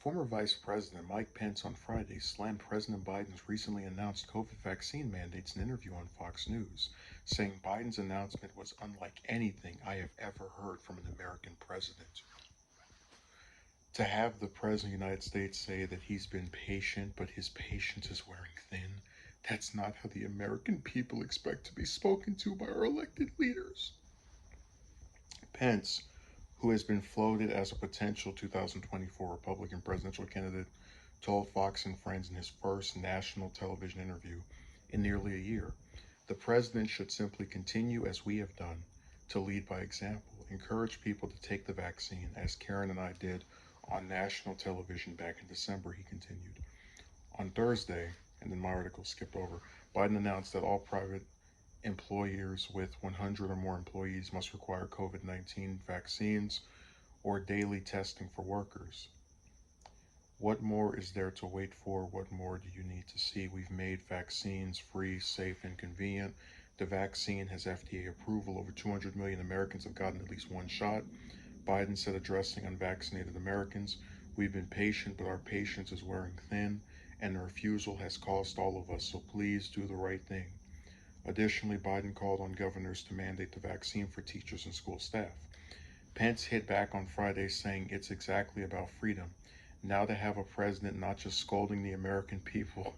Former Vice President Mike Pence on Friday slammed President Biden's recently announced COVID vaccine mandates in an interview on Fox News, saying Biden's announcement was unlike anything I have ever heard from an American president. To have the President of the United States say that he's been patient, but his patience is wearing thin, that's not how the American people expect to be spoken to by our elected leaders. Pence, who has been floated as a potential 2024 Republican presidential candidate, told Fox and Friends in his first national television interview in nearly a year, the president should simply continue as we have done to lead by example, encourage people to take the vaccine, as Karen and I did on national television back in December, he continued. On Thursday, and then my article skipped over, Biden announced that all private employers with 100 or more employees must require COVID-19 vaccines or daily testing for workers. What more is there to wait for? What more do you need to see? We've made vaccines free, safe, and convenient. The vaccine has FDA approval. Over 200 million Americans have gotten at least one shot. Biden said, addressing unvaccinated Americans, we've been patient, but our patience is wearing thin, and the refusal has cost all of us, so please do the right thing. Additionally, Biden called on governors to mandate the vaccine for teachers and school staff. Pence hit back on Friday, saying it's exactly about freedom. Now to have a president not just scolding the American people,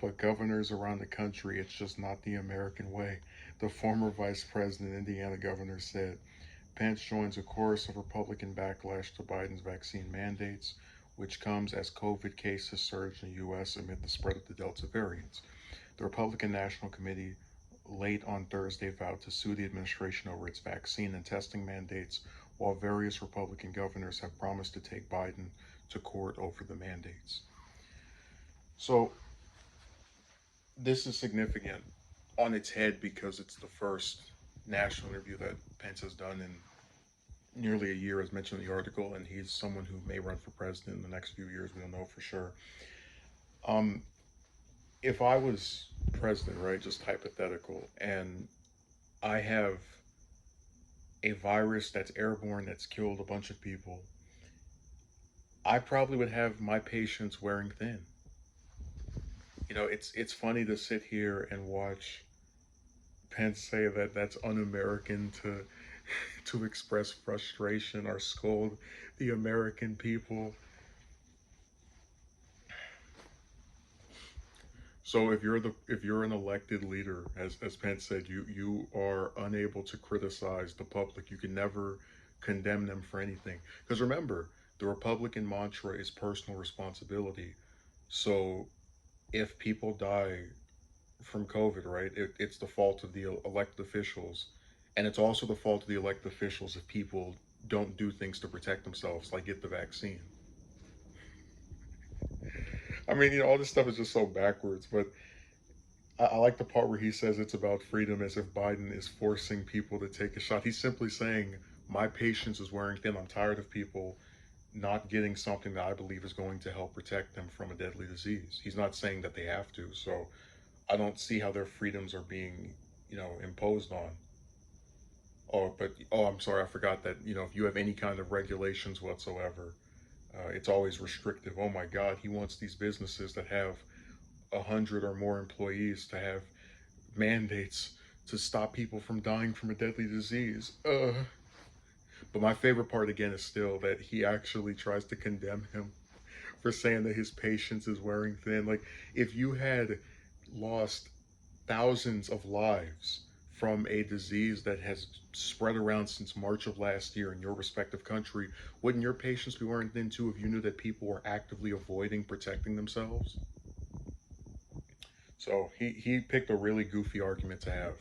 but governors around the country, it's just not the American way, the former vice president, Indiana governor, said. Pence joins a chorus of Republican backlash to Biden's vaccine mandates, which comes as COVID cases surged in the U.S. amid the spread of the Delta variant. The Republican National Committee late on Thursday vowed to sue the administration over its vaccine and testing mandates, while various Republican governors have promised to take Biden to court over the mandates. So this is significant on its head because it's the first national interview that Pence has done in nearly a year, as mentioned in the article, and he's someone who may run for president in the next few years. We don't know for sure. If I was president, right, just hypothetical, and I have a virus that's airborne that's killed a bunch of people, I probably would have my patience wearing thin. You know, it's funny to sit here and watch Pence say that that's un-American to to express frustration or scold the American people. So if you're an elected leader, as Pence said, you are unable to criticize the public. You can never condemn them for anything. Because remember, the Republican mantra is personal responsibility. So if people die from COVID, right, it's the fault of the elected officials. And it's also the fault of the elected officials if people don't do things to protect themselves, like get the vaccine. I mean, all this stuff is just so backwards, but I like the part where he says it's about freedom, as if Biden is forcing people to take a shot. He's simply saying, my patience is wearing thin. I'm tired of people not getting something that I believe is going to help protect them from a deadly disease. He's not saying that they have to. So I don't see how their freedoms are being, imposed on. I'm sorry, I forgot that, if you have any kind of regulations whatsoever, it's always restrictive. Oh my God, he wants these businesses that have 100 or more employees to have mandates to stop people from dying from a deadly disease. But my favorite part again is still that he actually tries to condemn him for saying that his patience is wearing thin. Like, if you had lost thousands of lives from a disease that has spread around since March of last year in your respective country, wouldn't your patience be wearing thin too if you knew that people were actively avoiding protecting themselves? So he picked a really goofy argument to have.